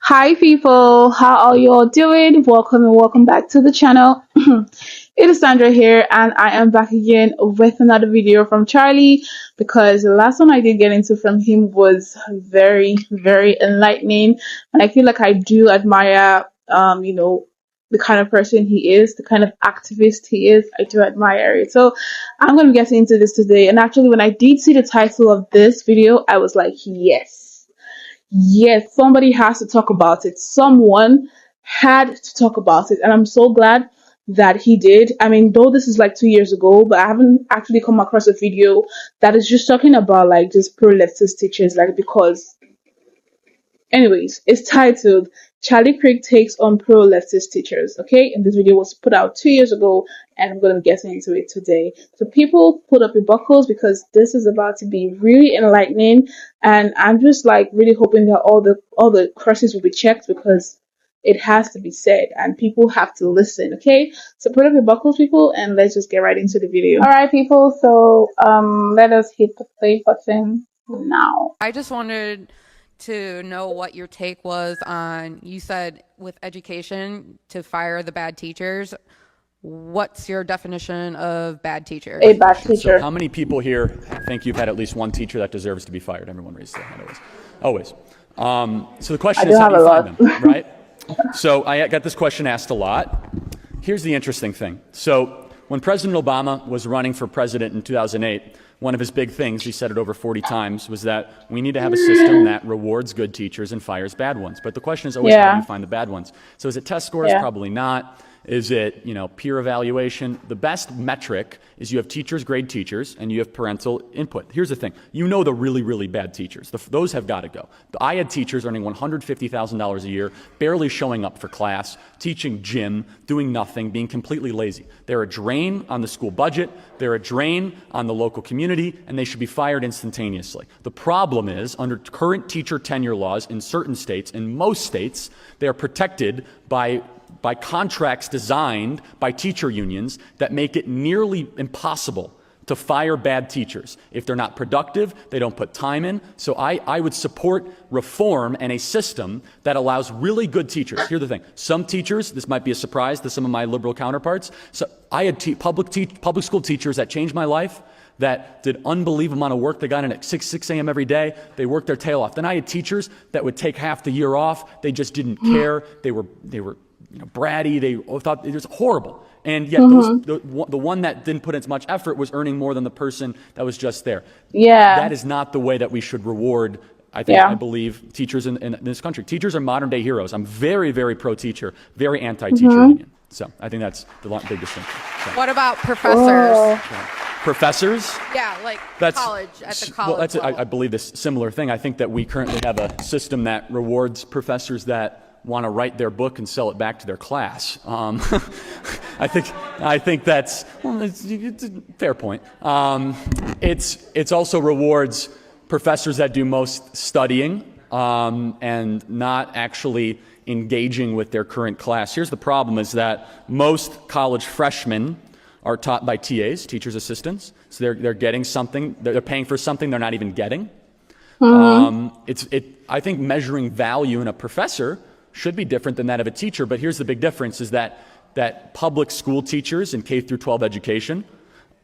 Hi people, how are you all doing? Welcome and welcome back to the channel. It is Sandra here and I am back again with another video from Charlie because the last one I did get into from him was very enlightening, and I feel like I do admire the kind of person he is, the kind of activist he is. I do admire it. So I'm going to be getting into this today, and actually when I did see the title of this video, I was like, yes, somebody has to talk about it. Someone had to talk about it. And I'm so glad that he did. I mean, though this is like 2 years ago, but I haven't actually come across a video that is just talking about like just pro-leftist teachers, like because anyways, it's titled Charlie Kirk takes on pro-leftist teachers. Okay, and this video was put out 2 years ago, and I'm going to be getting into it today. So people, put up your buckles because this is about to be really enlightening, and I'm just like really hoping that all the crosses will be checked because it has to be said and people have to listen. Okay, so put up your buckles, people, and let's just get right into the video. All right, people. So let us hit the play button now. I just wanted to know what your take was on, you said with education to fire the bad teachers. What's your definition of bad teacher? A bad teacher. So how many people here think you've had at least one teacher that deserves to be fired? Everyone raises their hand always. So the question is, how do you find them, right? So I got this question asked a lot. Here's the interesting thing. So when President Obama was running for president in 2008, one of his big things, he said it over 40 times, was that we need to have a system that rewards good teachers and fires bad ones. But the question is always, how do you find the bad ones? So is it test scores? Probably not. Is it, peer evaluation? The best metric is you have teachers grade teachers and you have parental input. Here's the thing. You know the really bad teachers. Those have got to go. I had teachers earning $150,000 a year, barely showing up for class, teaching gym, doing nothing, being completely lazy. They're a drain on the school budget. They're a drain on the local community, and they should be fired instantaneously. The problem is, under current teacher tenure laws in certain states, in most states, they are protected by contracts designed by teacher unions that make it nearly impossible to fire bad teachers. If they're not productive, they don't put time in. So I would support reform and a system that allows really good teachers. Here's the thing. Some teachers, this might be a surprise to some of my liberal counterparts, so I had public school teachers that changed my life, that did unbelievable amount of work. They got in at 6 a.m. every day. They worked their tail off. Then I had teachers that would take half the year off. They just didn't care. They were bratty. They thought it was horrible. And yet the one that didn't put in as much effort was earning more than the person that was just there. Yeah. That is not the way that we should reward, I believe, teachers in this country. Teachers are modern day heroes. I'm very pro-teacher, very anti-teacher union. So I think that's the big distinction. So. What about professors? Professors? Yeah, like college, at the college I believe this similar thing. I think that we currently have a system that rewards professors that want to write their book and sell it back to their class. I think that's it's a fair point. It's also rewards professors that do most studying and not actually engaging with their current class. Here's the problem: is that most college freshmen are taught by TAs, teachers assistants. So they're getting something. They're paying for something they're not even getting. I think measuring value in a professor should be different than that of a teacher, but here's the big difference: is that public school teachers in K through 12 education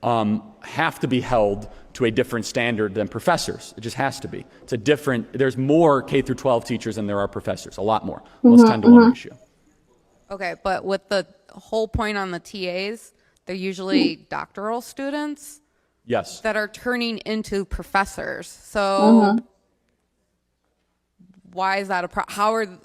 have to be held to a different standard than professors. It just has to be. There's more K through 12 teachers than there are professors, a lot more, almost 10 to 1 ratio. Okay, but with the whole point on the TAs, they're usually doctoral students. Yes. That are turning into professors. So why is that a problem?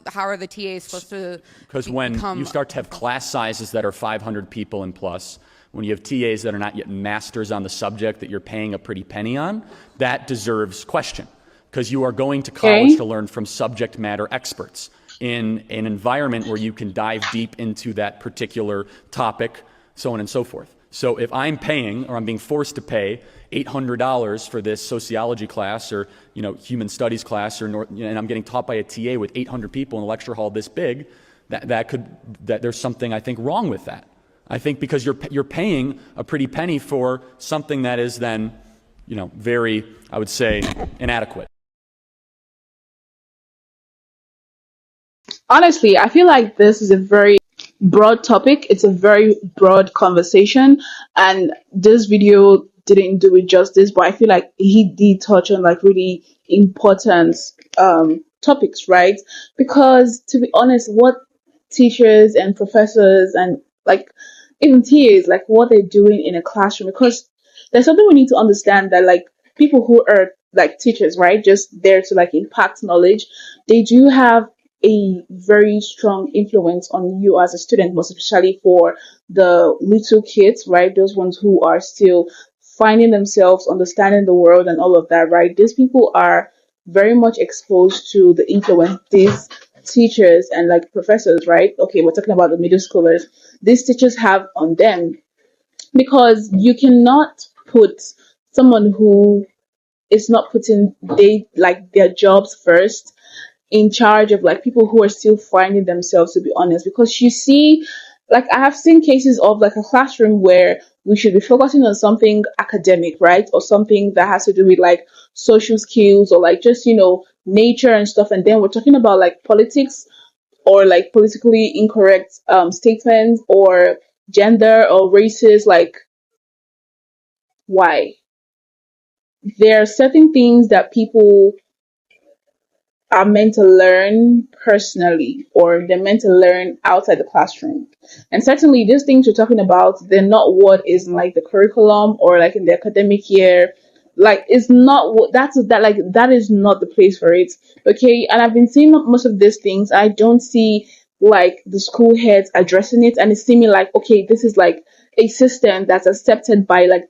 How are the TAs supposed to? Because when you start to have class sizes that are 500 people and plus, when you have TAs that are not yet masters on the subject that you're paying a pretty penny on, that deserves question. Because you are going to college to learn from subject matter experts in an environment where you can dive deep into that particular topic, so on and so forth. So if I'm paying, or I'm being forced to pay, $800 for this sociology class or human studies class, and I'm getting taught by a TA with 800 people in a lecture hall this big, that there's something I think wrong with that. I think because you're paying a pretty penny for something that is then very, I would say, inadequate. honestly, I feel like this is a very broad topic. It's a very broad conversation, and this video didn't do it justice. But I feel like he did touch on like really important topics, right? Because to be honest, what teachers and professors and like even TAs, like what they're doing in a classroom, because there's something we need to understand that like people who are like teachers, right, just there to like impact knowledge, they do have a very strong influence on you as a student, most especially for the little kids, right? Those ones who are still finding themselves, understanding the world and all of that, right? These people are very much exposed to the influence these teachers and like professors, right? Okay, we're talking about the middle schoolers. These teachers have on them, because you cannot put someone who is not putting their jobs first in charge of like people who are still finding themselves, to be honest. Because you see, like I have seen cases of like a classroom where we should be focusing on something academic, right, or something that has to do with like social skills or like just nature and stuff, and then we're talking about like politics or like politically incorrect statements or gender or races. Like, why? There are certain things that people are meant to learn personally, or they're meant to learn outside the classroom. And certainly these things you're talking about, they're not what is in like the curriculum or like in the academic year. Like, it's not what that is not the place for it. Okay. And I've been seeing most of these things. I don't see like the school heads addressing it, and it's seeming like, okay, this is like a system that's accepted by like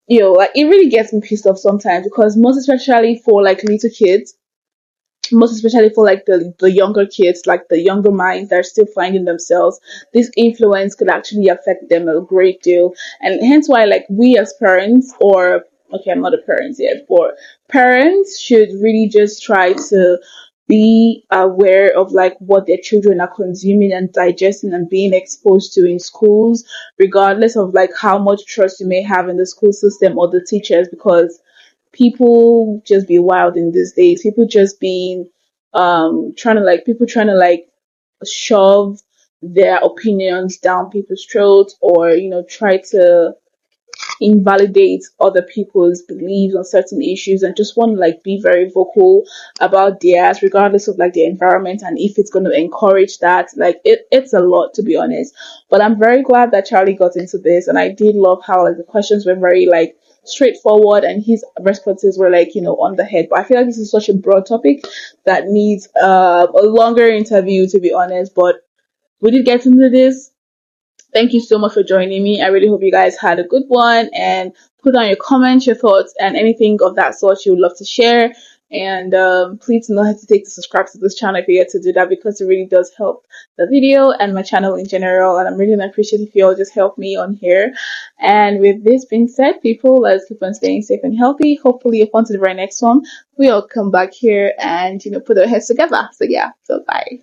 like it really gets me pissed off sometimes, because most especially for like little kids, most especially for like the younger kids, like the younger minds that are still finding themselves, this influence could actually affect them a great deal. And hence why like we as parents, or okay, I'm not a parent yet, but parents should really just try to be aware of like what their children are consuming and digesting and being exposed to in schools, regardless of like how much trust you may have in the school system or the teachers. Because people just be wild in these days. People just being trying to like shove their opinions down people's throats, or try to invalidate other people's beliefs on certain issues, and just want to like be very vocal about theirs, regardless of like the environment and if it's going to encourage that. Like it's a lot, to be honest. But I'm very glad that Charlie got into this, and I did love how like the questions were very like straightforward and his responses were like on the head. But I feel like this is such a broad topic that needs a longer interview, to be honest. But we did get into this. Thank you so much for joining me. I really hope you guys had a good one, and put down your comments, your thoughts, and anything of that sort you would love to share. And please do not hesitate to subscribe to this channel if you get to do that, because it really does help the video and my channel in general. And I'm really appreciative if you all just help me on here. And with this being said, people, let's keep on staying safe and healthy. Hopefully, upon to the very next one, we all come back here and put our heads together. So yeah, so bye.